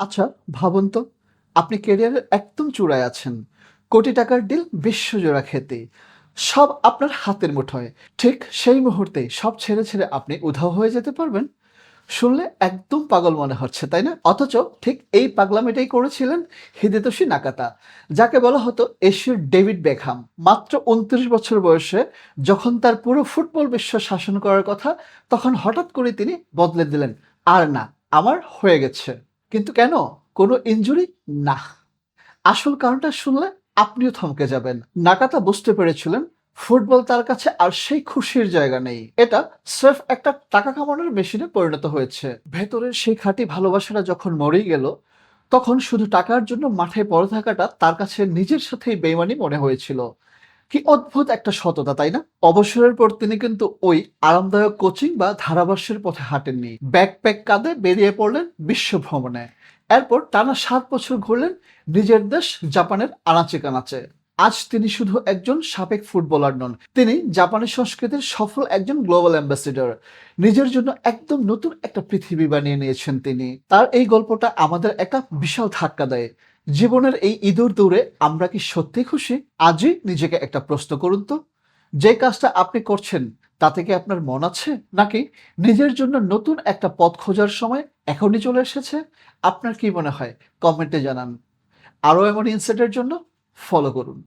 আচ্ছা, ভাবুন তো, আপনি ক্যারিয়ারের একদম চূড়ায় আছেন। কোটি টাকার ডিল, বিশ্বজোড়া খ্যাতি। সব আপনার হাতের মুঠোয়। ঠিক সেই মুহূর্তেই সব ছেড়ে আপনি উধাও হয়ে যেতে পারবেন? শুনলে একদম পাগল মনে হচ্ছে, তাই না? অথচ ঠিক এই পাগলামিটাই করেছিলেন হিদেতোশি নাকাতা, যাকে বলা হতো এশীয় ডেভিড বেকহাম। মাত্র ২৯ বছর বয়সে যখন তার পুরো ফুটবল বিশ্ব শাসন করার কথা, তখন হঠাৎ করে তিনি বদলে দিলেন। আর না, আমার হয়ে গেছে। কিন্তু কেন? কোনো ইনজুরি? নাহ। আসল কারণটা শুনলে আপনিও থমকে যাবেন। নাকাতা বুঝতে পেরেছিলেন ফুটবল তার কাছে আর সেই খুশির জায়গা নেই। এটা স্রেফ একটা টাকা কামানোর মেশিনে পরিণত হয়েছে। ভেতরের সেই খাঁটি ভালোবাসাটা যখন মরেই গেল, তখন শুধু টাকার জন্য মাঠে পড়ে থাকাটা তার কাছে নিজের সাথেই বেইমানি মনে হয়েছিল। কি অদ্ভুত একটা সততা, তাই না? অবসরের পর তিনি কিন্তু ওই আরামদায়ক কোচিং বা ধারাভাষ্যের পথে হাঁটেননি। ব্যাকপ্যাক কাঁধে বেরিয়ে পড়লেন বিশ্ব ভ্রমণে। এরপর টানা ৭ বছর ঘুরলেন নিজের দেশ জাপানের আনাচে কানাচে। আজ তিনি শুধু একজন সাবেক ফুটবলার নন, তিনি জাপানি সংস্কৃতির সফল একজন গ্লোবাল অ্যাম্বাসেডর। নিজের জন্য একদম নতুন একটা পৃথিবী বানিয়ে নিয়েছেন তিনি। তার এই গল্পটা আমাদের একটা বিশাল ধাক্কা দেয়। জীবনের এই ইঁদুর দৌড়ে আমরা কি সত্যি খুশি? আজই নিজেকে একটা প্রশ্ন করুন তো, যে কাজটা আপনি করছেন তাতে কি আপনার মন আছে, নাকি নিজের জন্য নতুন একটা পথ খোঁজার সময় এখনই চলে এসেছে? আপনার কি মনে হয়? কমেন্টে জানান। আরও এমন ইনসাইটের জন্য ফলো করুন।